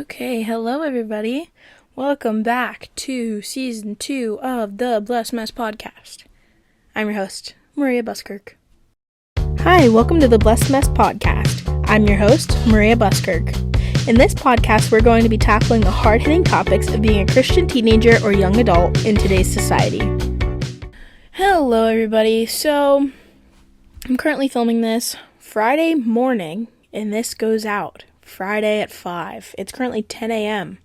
Okay, hello everybody. Welcome back to season 2 of the Blessed Mess podcast. I'm your host, Maria Buskirk. Hi, welcome to the Blessed Mess podcast. I'm your host, Maria Buskirk. In this podcast, we're going to be tackling the hard-hitting topics of being a Christian teenager or young adult in today's society. Hello everybody. So, I'm currently filming this Friday morning, and this goes out Friday at 5. It's currently 10 a.m.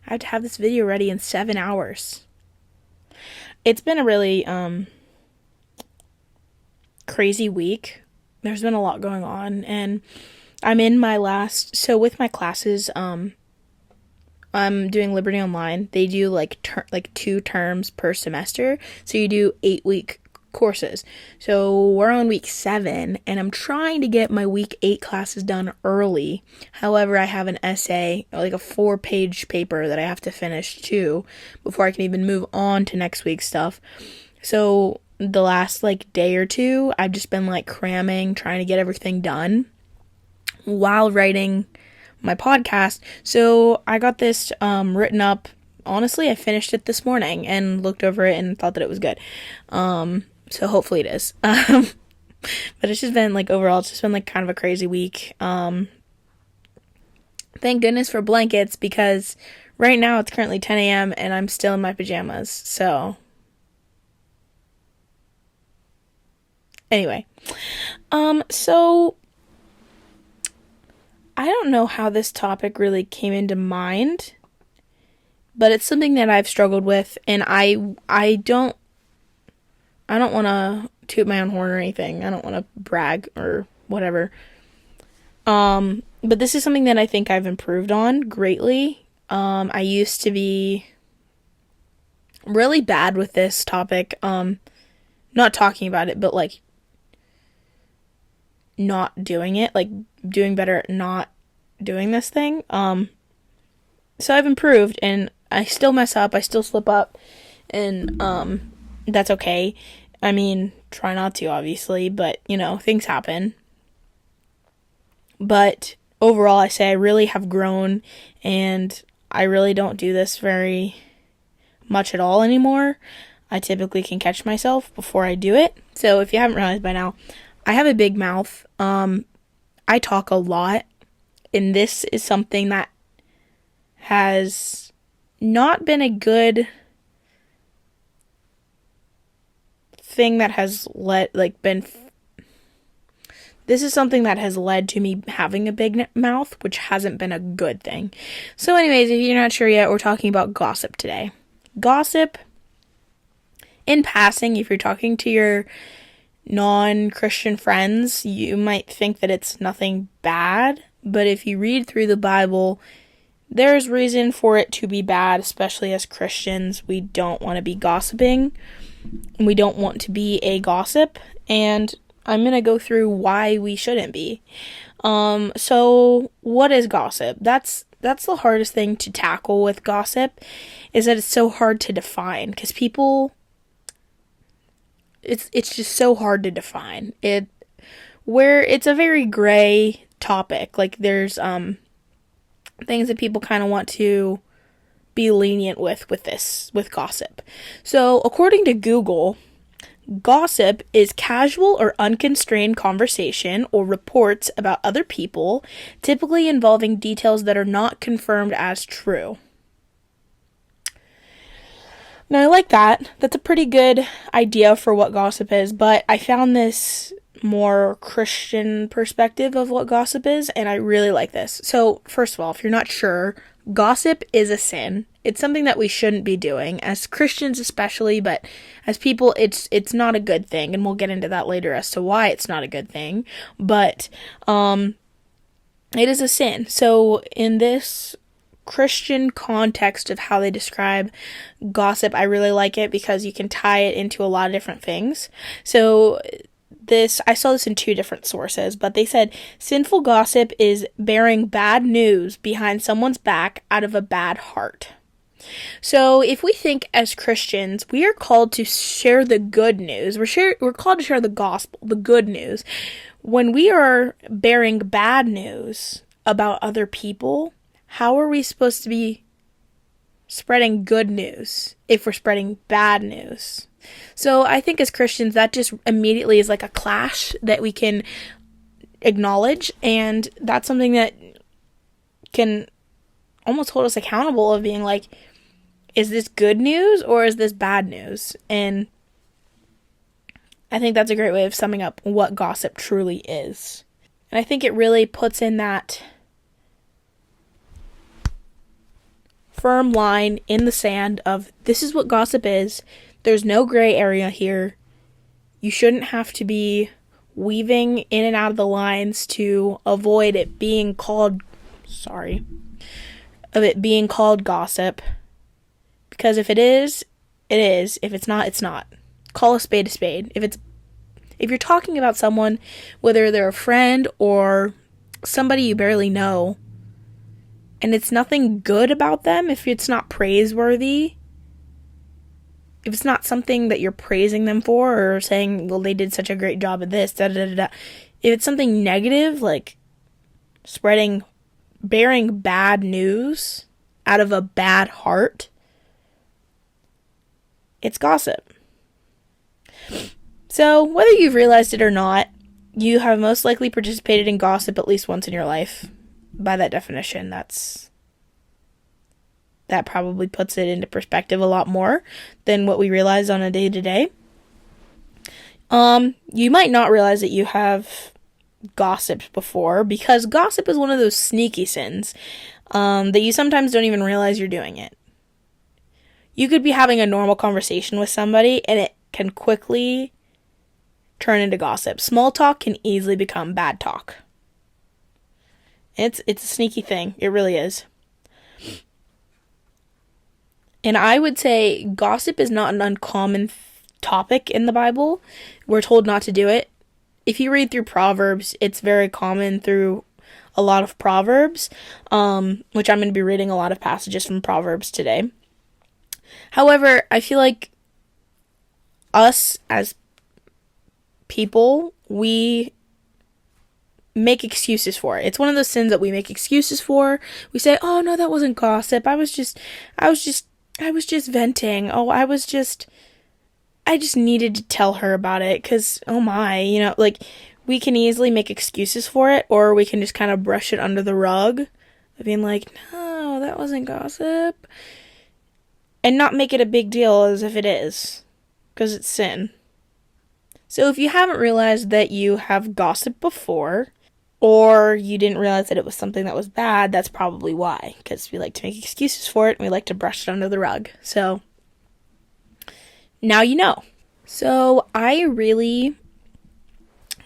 I have to have this video ready in 7 hours. It's been a really crazy week. There's been a lot going on, and I'm in my last, so with my classes, I'm doing Liberty Online. They do like 2 terms per semester, so you do 8-week courses. So we're on week 7, and I'm trying to get my week 8 classes done early. Like I have an essay, like a 4-page paper that I have to finish too before I can even move on to next week's stuff. So the last day or two, I've just been cramming, trying to get everything done while writing my podcast. So I got this written up. Honestly, I finished it this morning and looked over it and thought that it was good. So hopefully it is. But it's just been overall, it's just been kind of a crazy week. Thank goodness for blankets, because right now it's currently 10 a.m. and I'm still in my pajamas. So anyway, so I don't know how this topic really came into mind, but it's something that I've struggled with, and I don't want to toot my own horn or anything. I don't want to brag or whatever. But this is something that I think I've improved on greatly. I used to be really bad with this topic. Not talking about it, but not doing it, doing better at not doing this thing. So I've improved, and I still mess up, I still slip up, and that's okay. I mean, try not to, obviously, but things happen. But overall, I say I really have grown, and I really don't do this very much at all anymore. I typically can catch myself before I do it. So if you haven't realized by now, I have a big mouth. I talk a lot, and this is something that has not been a good thing that has this is something that has led to me having a big mouth, which hasn't been a good thing. So anyways, if you're not sure yet, we're talking about gossip today. Gossip, in passing, if you're talking to your non-Christian friends, you might think that it's nothing bad, but if you read through the Bible, there's reason for it to be bad, especially as Christians. We don't want to be gossiping. We don't want to be a gossip, and I'm going to go through why we shouldn't be. So what is gossip? That's the hardest thing to tackle with gossip, is that it's so hard to define, because people, it's just so hard to define. It's a very gray topic. There's things that people kind of want to be lenient with gossip. So according to Google, gossip is casual or unconstrained conversation or reports about other people, typically involving details that are not confirmed as true. Now, I like that. That's a pretty good idea for what gossip is, but I found this more Christian perspective of what gossip is, and I really like this. So, first of all, if you're not sure, gossip is a sin. It's something that we shouldn't be doing, as Christians especially, but as people, it's not a good thing, and we'll get into that later as to why it's not a good thing, but it is a sin. So, in this Christian context of how they describe gossip, I really like it, because you can tie it into a lot of different things. So I saw this in 2 different sources, but they said sinful gossip is bearing bad news behind someone's back out of a bad heart. So if we think as Christians, we are called to share the good news. We're called to share the gospel, the good news. When we are bearing bad news about other people, how are we supposed to be spreading good news if we're spreading bad news? So I think as Christians, that just immediately is like a clash that we can acknowledge, and that's something that can almost hold us accountable of being like, is this good news or is this bad news? And I think that's a great way of summing up what gossip truly is. And I think it really puts in that firm line in the sand of, this is what gossip is. There's no gray area here. You shouldn't have to be weaving in and out of the lines to avoid it being called, gossip. Because if it is, it is. If it's not, it's not. Call a spade a spade. If you're talking about someone, whether they're a friend or somebody you barely know, and it's nothing good about them, if it's not praiseworthy, if it's not something that you're praising them for or saying, well, they did such a great job at this, if it's something negative, like bearing bad news out of a bad heart, it's gossip. So, whether you've realized it or not, you have most likely participated in gossip at least once in your life. By that definition, that probably puts it into perspective a lot more than what we realize on a day-to-day. You might not realize that you have gossiped before, because gossip is one of those sneaky sins that you sometimes don't even realize you're doing it. You could be having a normal conversation with somebody, and it can quickly turn into gossip. Small talk can easily become bad talk. It's a sneaky thing. It really is. And I would say gossip is not an uncommon topic in the Bible. We're told not to do it. If you read through Proverbs, it's very common through a lot of Proverbs, which I'm going to be reading a lot of passages from Proverbs today. However, I feel like us as people, we make excuses for it. It's one of those sins that we make excuses for. We say, "Oh no, that wasn't gossip. I was just venting. Oh, I just needed to tell her about it because, oh my, like, we can easily make excuses for it, or we can just kind of brush it under the rug, being like, no, that wasn't gossip, and not make it a big deal as if it is, because it's sin. So if you haven't realized that you have gossiped before, or you didn't realize that it was something that was bad, that's probably why, because we like to make excuses for it, and we like to brush it under the rug. So now you know. So I really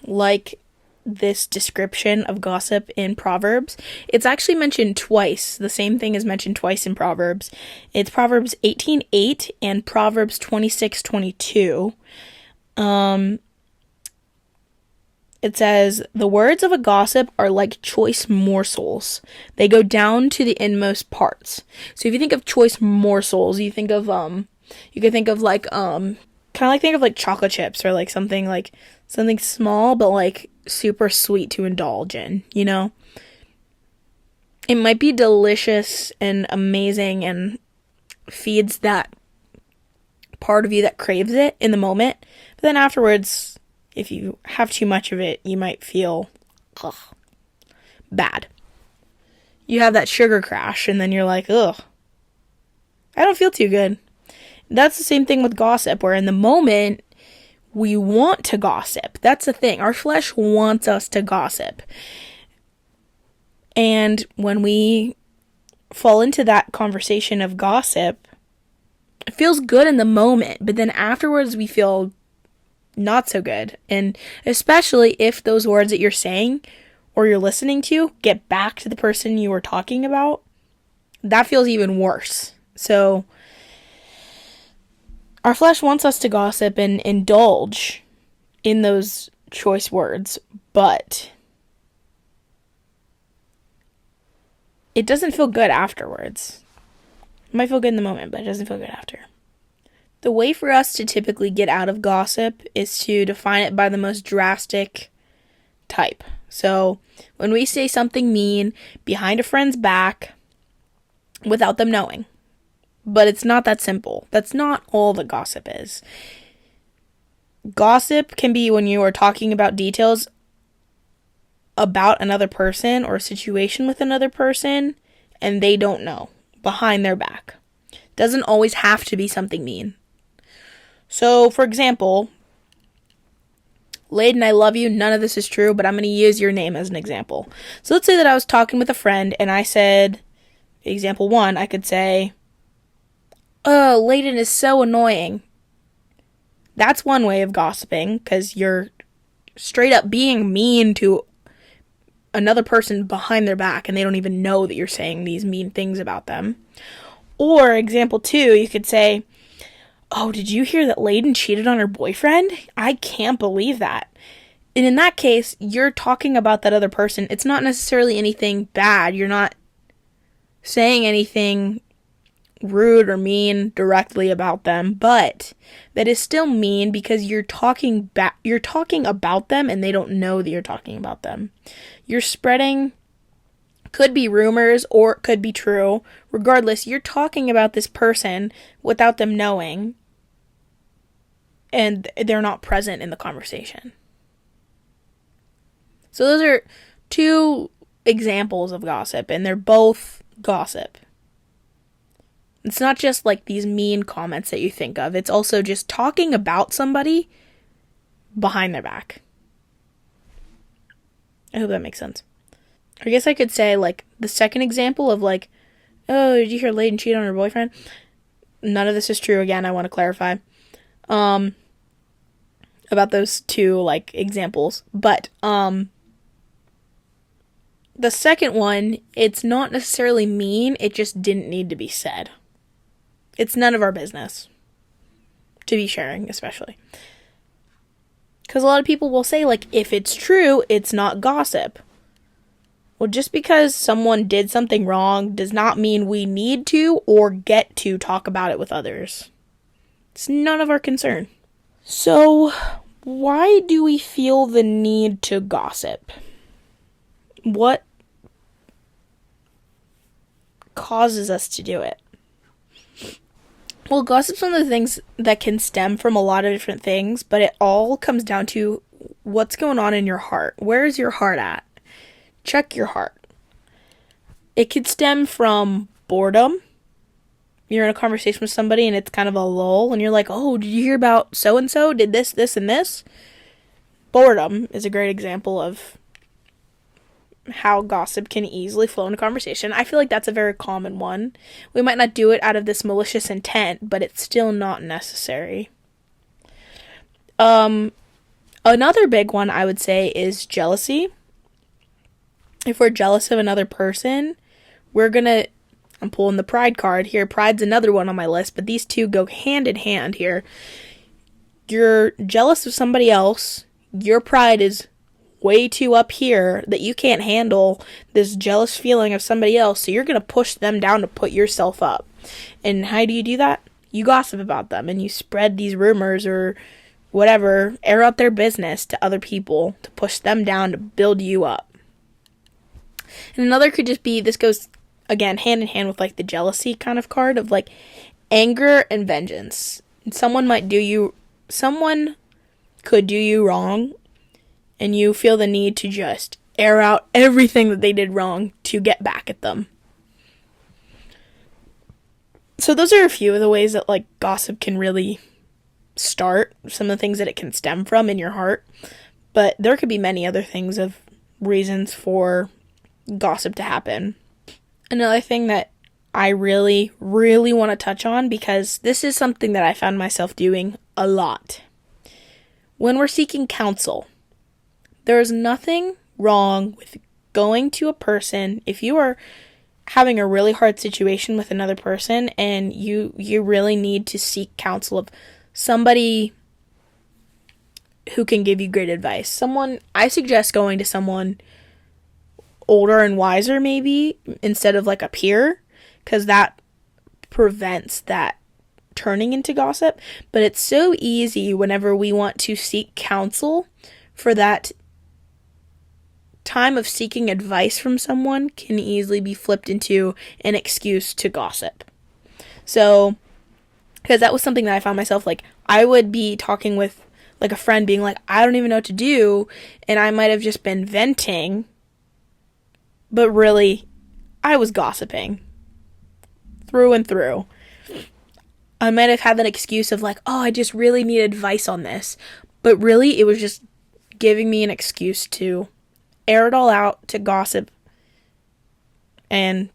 like this description of gossip in Proverbs. It's actually mentioned twice. The same thing is mentioned twice in Proverbs. It's Proverbs 18:8 and Proverbs 26:22. It says, "The words of a gossip are like choice morsels. They go down to the inmost parts." So if you think of choice morsels, you think of you could think of like think of like chocolate chips, or like something small but like super sweet to indulge in, It might be delicious and amazing and feeds that part of you that craves it in the moment, but then afterwards, if you have too much of it, you might feel bad. You have that sugar crash, and then you're like, ugh, I don't feel too good. That's the same thing with gossip, where in the moment, we want to gossip. That's the thing. Our flesh wants us to gossip. And when we fall into that conversation of gossip, it feels good in the moment, but then afterwards we feel not so good. And especially if those words that you're saying or you're listening to get back to the person you were talking about, that feels even worse. So our flesh wants us to gossip and indulge in those choice words, but it doesn't feel good afterwards. It might feel good in the moment, but it doesn't feel good after. The way for us to typically get out of gossip is to define it by the most drastic type. So when we say something mean behind a friend's back, without them knowing. But it's not that simple. That's not all that gossip is. Gossip can be when you are talking about details about another person or a situation with another person and they don't know, behind their back. Doesn't always have to be something mean. So, for example, Layden, I love you. None of this is true, but I'm going to use your name as an example. So let's say that I was talking with a friend and I said, example 1, I could say, oh, Layden is so annoying. That's one way of gossiping, because you're straight up being mean to another person behind their back and they don't even know that you're saying these mean things about them. Or example 2, you could say, oh, did you hear that Layden cheated on her boyfriend? I can't believe that. And in that case, you're talking about that other person. It's not necessarily anything bad. You're not saying anything rude or mean directly about them, but that is still mean because you're talking about them and they don't know that you're talking about them. You're spreading, could be rumors or it could be true. Regardless, you're talking about this person without them knowing and they're not present in the conversation. So those are 2 examples of gossip, and they're both gossip. It's not just like these mean comments that you think of. It's also just talking about somebody behind their back. I hope that makes sense. I guess I could say, like, the second example of, like, oh, did you hear Layden cheat on her boyfriend? None of this is true. Again, I want to clarify about those 2, like, examples. But the second one, it's not necessarily mean. It just didn't need to be said. It's none of our business to be sharing, especially. Because a lot of people will say, like, if it's true, it's not gossip. Well, just because someone did something wrong does not mean we need to or get to talk about it with others. It's none of our concern. So, why do we feel the need to gossip? What causes us to do it? Well, gossip's one of the things that can stem from a lot of different things, but it all comes down to what's going on in your heart. Where is your heart at? Check your heart. It could stem from boredom. You're in a conversation with somebody and it's kind of a lull and you're like, oh, did you hear about so-and-so? Did this, this, and this? Boredom is a great example of how gossip can easily flow into conversation. I feel like that's a very common one. We might not do it out of this malicious intent, but it's still not necessary. Another big one I would say is jealousy. If we're jealous of another person, I'm pulling the pride card here. Pride's another one on my list, but these 2 go hand in hand here. You're jealous of somebody else. Your pride is way too up here that you can't handle this jealous feeling of somebody else, so you're going to push them down to put yourself up. And how do you do that? You gossip about them, and you spread these rumors or whatever, air out their business to other people to push them down to build you up. And another could just be, this goes, again, hand in hand with, like, the jealousy kind of card of, like, anger and vengeance. And someone could do you wrong, and you feel the need to just air out everything that they did wrong to get back at them. So those are a few of the ways that, like, gossip can really start, some of the things that it can stem from in your heart. But there could be many other things of reasons for gossip to happen. Another thing that I really, really want to touch on, because this is something that I found myself doing a lot. When we're seeking counsel, there is nothing wrong with going to a person if you are having a really hard situation with another person and you really need to seek counsel of somebody who can give you great advice. I suggest going to someone older and wiser, maybe, instead of like a peer, because that prevents that turning into gossip. But it's so easy whenever we want to seek counsel for that time of seeking advice from someone can easily be flipped into an excuse to gossip. So, because that was something that I found myself, like, I would be talking with, like, a friend being like, I don't even know what to do, and I might have just been venting, but really, I was gossiping. Through and through. I might have had that excuse of like, oh, I just really need advice on this. But really, it was just giving me an excuse to air it all out, to gossip. And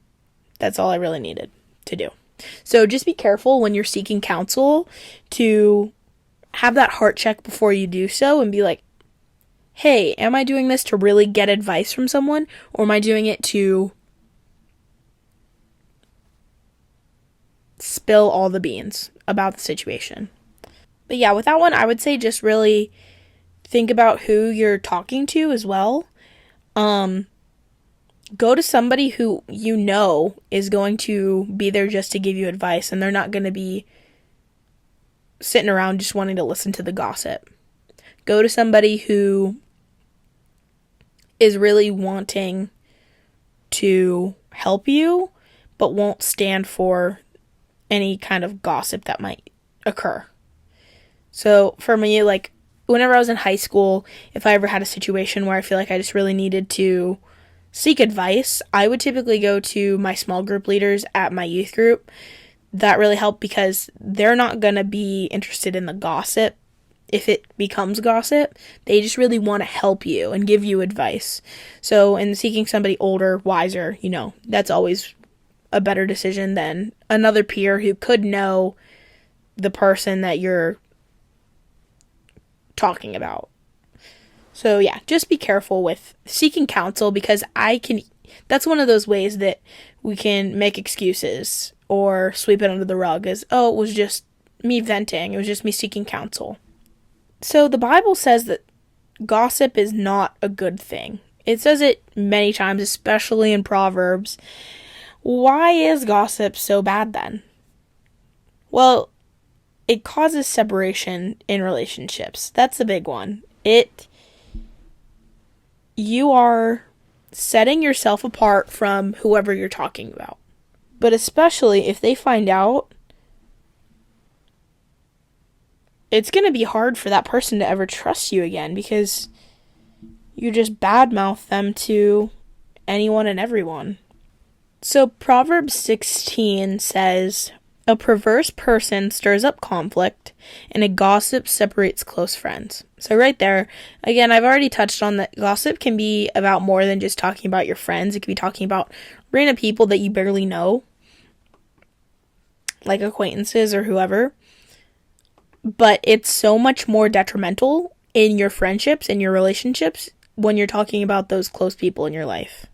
that's all I really needed to do. So just be careful when you're seeking counsel to have that heart check before you do so and be like, hey, am I doing this to really get advice from someone? Or am I doing it to spill all the beans about the situation? But yeah, with that one, I would say just really think about who you're talking to as well. Go to somebody who you know is going to be there just to give you advice, and they're not going to be sitting around just wanting to listen to the gossip. Go to somebody who is really wanting to help you, but won't stand for any kind of gossip that might occur. So for me, like, whenever I was in high school, if I ever had a situation where I feel like I just really needed to seek advice, I would typically go to my small group leaders at my youth group. That really helped because they're not going to be interested in the gossip if it becomes gossip. They just really want to help you and give you advice. So in seeking somebody older, wiser, that's always a better decision than another peer who could know the person that you're talking about. So yeah, just be careful with seeking counsel, because that's one of those ways that we can make excuses or sweep it under the rug as, oh, it was just me venting. It was just me seeking counsel. So the Bible says that gossip is not a good thing. It says it many times, especially in Proverbs. Why is gossip so bad then? Well, it causes separation in relationships. That's the big one. You are setting yourself apart from whoever you're talking about. But especially if they find out, it's going to be hard for that person to ever trust you again, because you just badmouth them to anyone and everyone. So Proverbs 16 says, a perverse person stirs up conflict, and a gossip separates close friends. So right there, again, I've already touched on that gossip can be about more than just talking about your friends. It could be talking about random people that you barely know, like acquaintances or whoever. But it's so much more detrimental in your friendships and your relationships when you're talking about those close people in your life.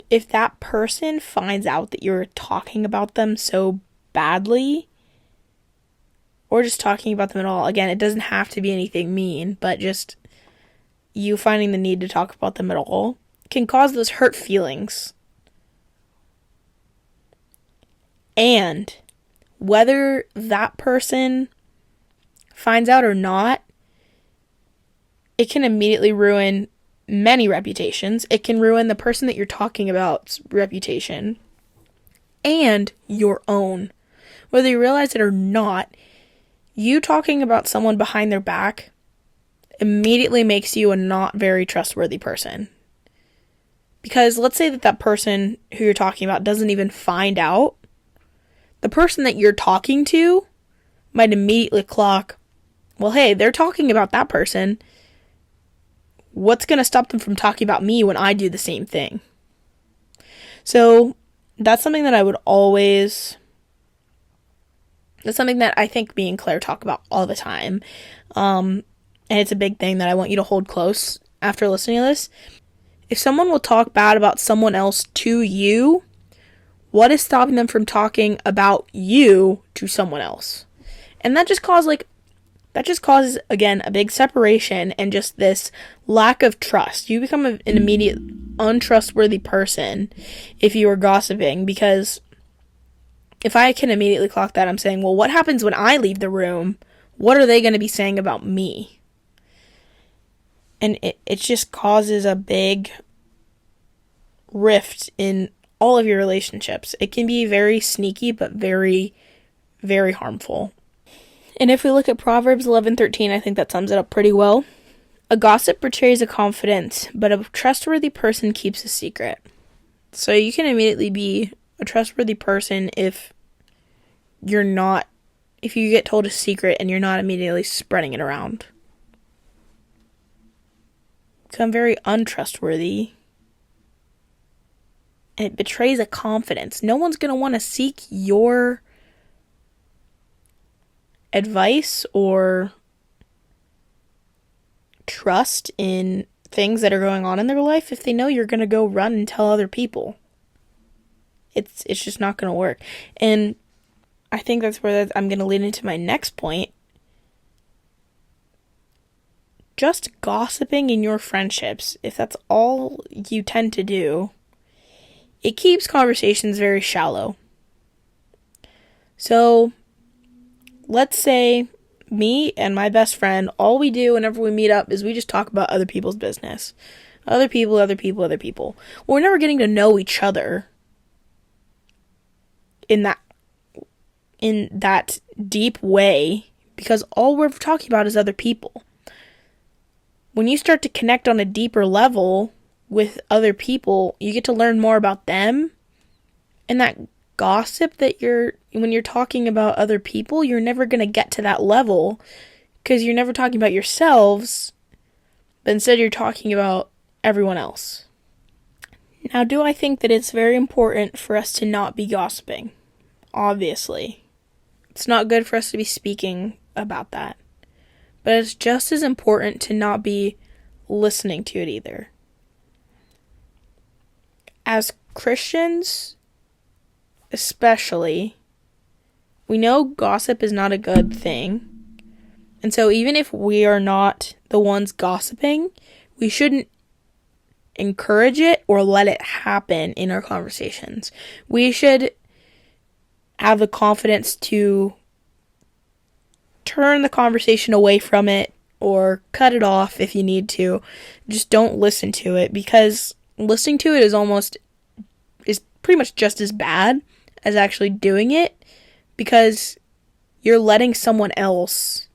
If that person finds out that you're talking about them so badly, or just talking about them at all, again, it doesn't have to be anything mean, but just you finding the need to talk about them at all, can cause those hurt feelings. And whether that person finds out or not, it can immediately ruin many reputations. It can ruin the person that you're talking about's reputation and your own. Whether you realize it or not, you talking about someone behind their back immediately makes you a not very trustworthy person. Because let's say that person who you're talking about doesn't even find out. The person that you're talking to might immediately clock, well, hey, they're talking about that person. What's going to stop them from talking about me when I do the same thing? So that's something that that's something that I think me and Claire talk about all the time. And it's a big thing that I want you to hold close after listening to this. If someone will talk bad about someone else to you, what is stopping them from talking about you to someone else? And that just causes, again, a big separation and just this lack of trust. You become an immediate untrustworthy person if you are gossiping, because if I can immediately clock that, I'm saying, well, what happens when I leave the room? What are they going to be saying about me? And it just causes a big rift in all of your relationships. It can be very sneaky, but very, very harmful. And if we look at Proverbs 11:13, I think that sums it up pretty well. A gossip betrays a confidence, but a trustworthy person keeps a secret. So you can immediately be a trustworthy person if you get told a secret and you're not immediately spreading it around. Become very untrustworthy. And it betrays a confidence. No one's going to want to seek your advice or trust in things that are going on in their life if they know you're going to go run and tell other people. It's just not going to work. And I think that's where I'm going to lead into my next point. Just gossiping in your friendships, if that's all you tend to do, it keeps conversations very shallow. So, let's say me and my best friend, all we do whenever we meet up is we just talk about other people's business. Other people. Well, we're never getting to know each other in that deep way, because all we're talking about is other people. When you start to connect on a deeper level with other people, you get to learn more about them. And that gossip when you're talking about other people, you're never going to get to that level because you're never talking about yourselves, but instead you're talking about everyone else. Now, do I think that it's very important for us to not be gossiping? Obviously. It's not good for us to be speaking about that. But it's just as important to not be listening to it either. As Christians, especially, we know gossip is not a good thing. And so even if we are not the ones gossiping, we shouldn't encourage it or let it happen in our conversations. We should have the confidence to turn the conversation away from it or cut it off if you need to. Just don't listen to it, because listening to it is pretty much just as bad as actually doing it, because you're letting someone else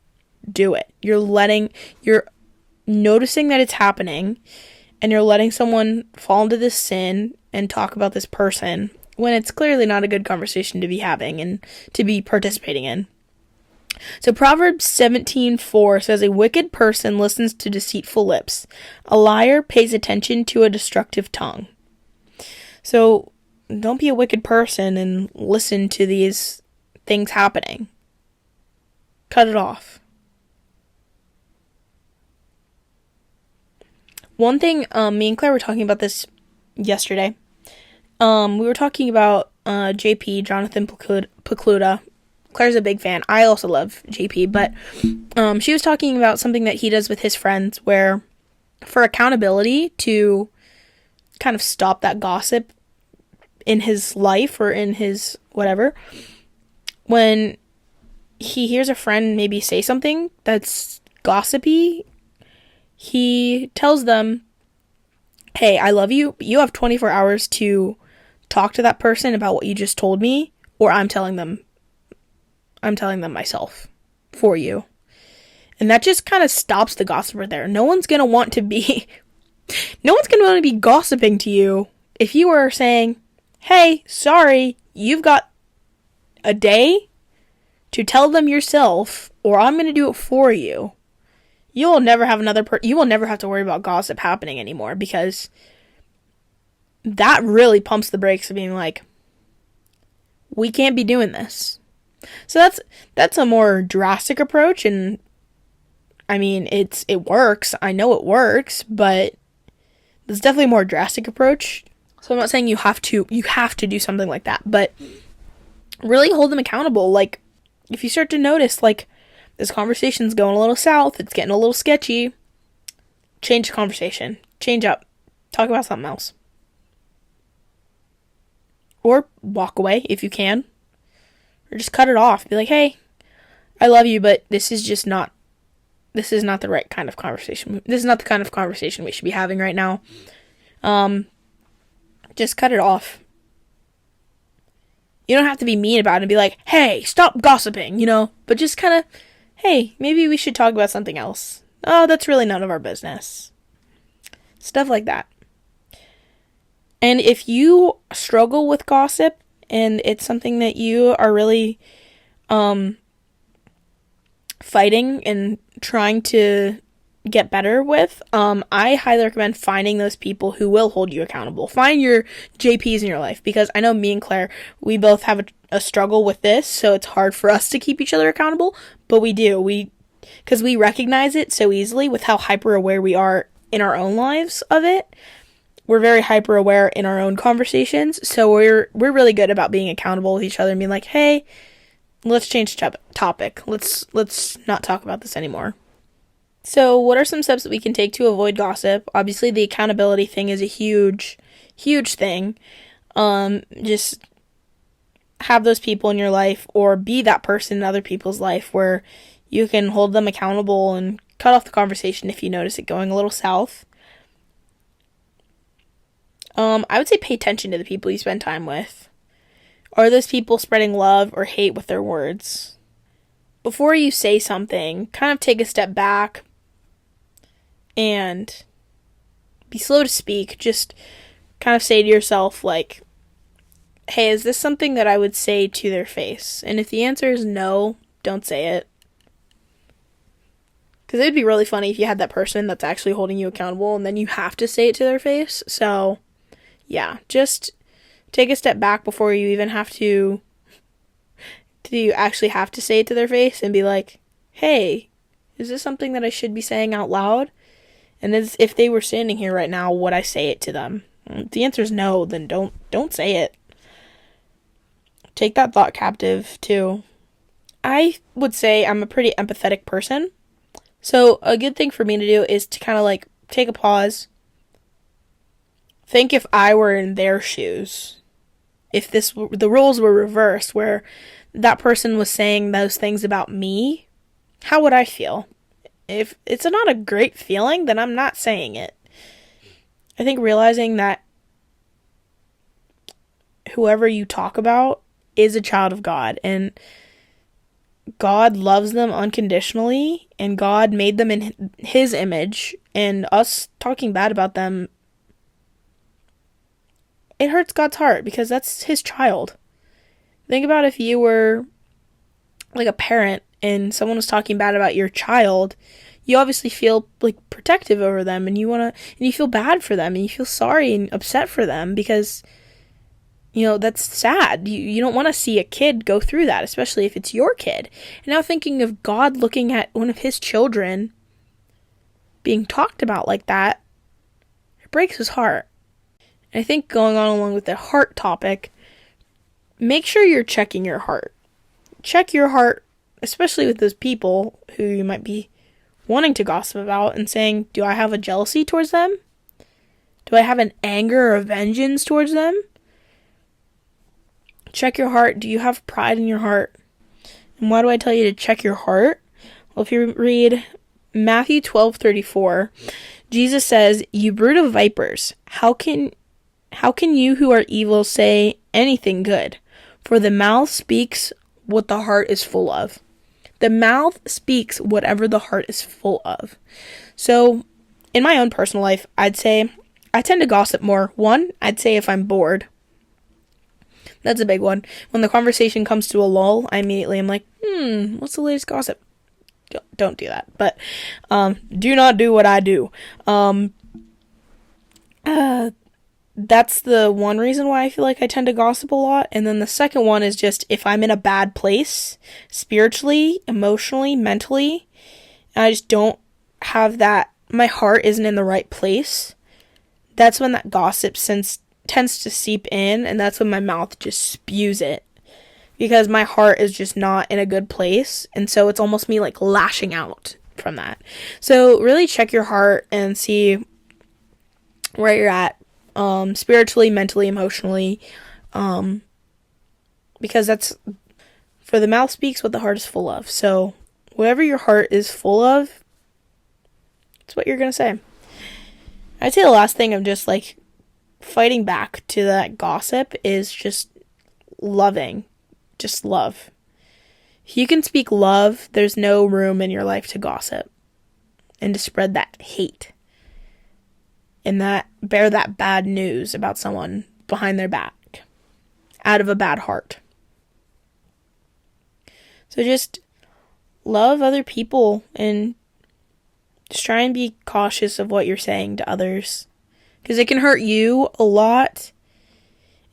do it. You're noticing that it's happening, and you're letting someone fall into this sin and talk about this person when it's clearly not a good conversation to be having and to be participating in. So Proverbs 17:4 says, a wicked person listens to deceitful lips. A liar pays attention to a destructive tongue. So don't be a wicked person and listen to these things happening. Cut it off. One thing, me and Claire were talking about this yesterday. We were talking about JP, Jonathan Pokluda. Claire's a big fan. I also love JP, but she was talking about something that he does with his friends where, for accountability to kind of stop that gossip in his life or in his whatever, when he hears a friend maybe say something that's gossipy, he tells them, hey, I love you, but you have 24 hours to talk to that person about what you just told me, or I'm telling them myself for you. And that just kind of stops the gossiper there. No one's going to want to be gossiping to you if you are saying, hey, sorry, you've got a day to tell them yourself, or I'm going to do it for you. You will never have to worry about gossip happening anymore, because that really pumps the brakes of being like, we can't be doing this. So that's a more drastic approach, and I mean, it works. I know it works, but there's definitely a more drastic approach. So I'm not saying you have to do something like that, but really hold them accountable. Like, if you start to notice, like, this conversation's going a little south, it's getting a little sketchy, change the conversation. Change up. Talk about something else. Or walk away if you can. Or just cut it off. Be like, hey, I love you, but this is just not this is not the right kind of conversation. This is not the kind of conversation we should be having right now. Just cut it off. You don't have to be mean about it and be like, hey, stop gossiping, but just kind of, hey, maybe we should talk about something else. Oh, that's really none of our business. Stuff like that. And if you struggle with gossip and it's something that you are really fighting and trying to get better with, I highly recommend finding those people who will hold you accountable. Find your JPs in your life, because I know me and Claire, we both have a struggle with this, so it's hard for us to keep each other accountable, but we do. Because we recognize it so easily with how hyper aware we are in our own lives of it. We're very hyper aware in our own conversations, so we're really good about being accountable with each other and being like, hey, let's change the topic. Let's not talk about this anymore. So what are some steps that we can take to avoid gossip? Obviously, the accountability thing is a huge, huge thing. Just have those people in your life, or be that person in other people's life where you can hold them accountable and cut off the conversation if you notice it going a little south. I would say pay attention to the people you spend time with. Are those people spreading love or hate with their words? Before you say something, kind of take a step back and be slow to speak. Just kind of say to yourself, like, hey, is this something that I would say to their face? And if the answer is no, don't say it. Because it would be really funny if you had that person that's actually holding you accountable and then you have to say it to their face. So, yeah, just take a step back before you even have to you actually have to say it to their face and be like, hey, is this something that I should be saying out loud? And if they were standing here right now, would I say it to them? If the answer is no, then don't say it. Take that thought captive too. I would say I'm a pretty empathetic person. So a good thing for me to do is to kind of like take a pause. Think if I were in their shoes. If the roles were reversed, where that person was saying those things about me, how would I feel? If it's not a great feeling, then I'm not saying it. I think realizing that whoever you talk about is a child of God, and God loves them unconditionally, and God made them in His image, and us talking bad about them, it hurts God's heart because that's His child. Think about if you were like a parent and someone was talking bad about your child. You obviously feel like protective over them, and you feel bad for them, and you feel sorry and upset for them because, that's sad. You don't want to see a kid go through that, especially if it's your kid. And now thinking of God looking at one of His children being talked about like that, it breaks His heart. And I think going on along with the heart topic, make sure you're checking your heart. Check your heart, especially with those people who you might be wanting to gossip about, and saying, do I have a jealousy towards them? Do I have an anger or a vengeance towards them? Check your heart. Do you have pride in your heart? And why do I tell you to check your heart? Well, if you read Matthew 12:34, Jesus says, you brood of vipers, how can you who are evil say anything good? For the mouth speaks what the heart is full of. The mouth speaks whatever the heart is full of. So, in my own personal life, I'd say I tend to gossip more. One, I'd say if I'm bored. That's a big one. When the conversation comes to a lull, I immediately am like, what's the latest gossip? Don't do that. But do not do what I do. That's the one reason why I feel like I tend to gossip a lot. And then the second one is just if I'm in a bad place, spiritually, emotionally, mentally, and I just don't have that, my heart isn't in the right place, that's when that gossip tends to seep in, and that's when my mouth just spews it. Because my heart is just not in a good place, and so it's almost me like lashing out from that. So really check your heart and see where you're at. Spiritually, mentally, emotionally, because that's, for the mouth speaks what the heart is full of. So whatever your heart is full of, That's what you're going to say. I'd say the last thing of just like fighting back to that gossip is just loving. Just love. If you can speak love, there's no room in your life to gossip and to spread that hate and that bear that bad news about someone behind their back out of a bad heart. So just love other people and just try and be cautious of what you're saying to others, because it can hurt you a lot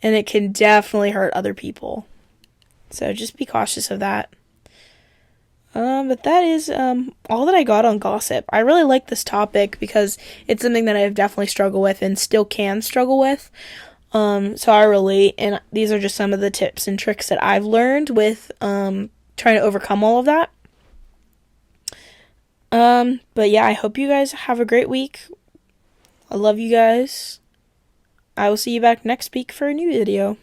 and it can definitely hurt other people. So just be cautious of that. But that is all that I got on gossip. I really like this topic because it's something that I've definitely struggled with and still can struggle with. So I relate, and these are just some of the tips and tricks that I've learned with trying to overcome all of that. But yeah, I hope you guys have a great week. I love you guys. I will see you back next week for a new video.